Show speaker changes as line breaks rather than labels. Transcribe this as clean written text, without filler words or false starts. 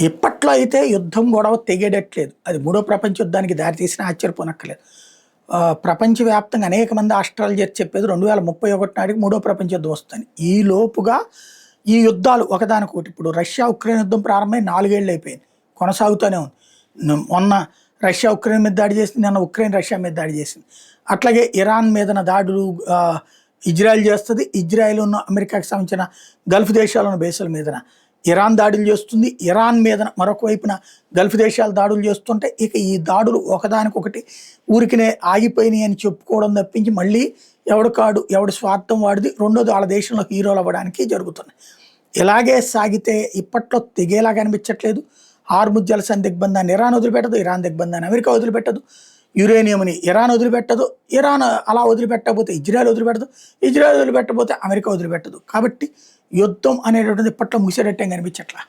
ఇప్పట్లో అయితే యుద్ధం గొడవ తెగేటట్లేదు. అది మూడో ప్రపంచ యుద్ధానికి దారితీసినా ఆశ్చర్యపోనక్కర్లేదు. ప్రపంచవ్యాప్తంగా అనేక మంది ఆస్ట్రాలజర్స్ చెప్పేది 2031 నాటికి మూడో ప్రపంచ యుద్ధం వస్తుందని. ఈ లోపుగా ఈ యుద్ధాలు ఒకదానికొకటి ఇప్పుడు రష్యా, ఉక్రెయిన్ యుద్ధం ప్రారంభమై 4 ఏళ్ళు అయిపోయింది. కొనసాగుతూనే ఉంది. మొన్న రష్యా ఉక్రెయిన్ మీద దాడి చేసింది. నిన్న ఉక్రెయిన్ రష్యా మీద దాడి చేసింది. అట్లాగే ఇరాన్ మీదన దాడులు ఇజ్రాయెల్ చేస్తది. ఇజ్రాయెల్ ఉన్న అమెరికాకి సంబంధించిన గల్ఫ్ దేశాలను బేసుల మీదన ఇరాన్ దాడులు చేస్తుంది. ఇరాన్ మీద మరొక వైపున గల్ఫ్ దేశాలు దాడులు చేస్తుంటే ఇక ఈ దాడులు ఒకదానికొకటి ఊరికినే ఆగిపోయినాయి అని చెప్పుకోవడం తప్పించి మళ్ళీ ఎవడి స్వార్థం వాడిది. రెండోది వాళ్ళ దేశంలో హీరోలు అవ్వడానికి జరుగుతున్నాయి. ఇలాగే సాగితే ఇప్పట్లో తెగేలాగా అనిపించట్లేదు. హార్ముజ్ జలసంధి దిగ్బంధాన్ని ఇరాన్ వదిలిపెట్టదు, ఇరాన్ దిగ్బంధాన్ని అమెరికా వదిలిపెట్టదు, యురేనియంని ఇరాన్ వదిలిపెట్టదు, ఇరాన్ అలా వదిలిపెట్టకపోతే ఇజ్రాయెల్ వదిలిపెట్టదు, ఇజ్రాయెల్ వదిలిపెట్టకపోతే అమెరికా వదిలిపెట్టదు. కాబట్టి యుద్ధం అనేటువంటిది ఇప్పట్లో ముగిసేటట్టే కనిపించట్లా.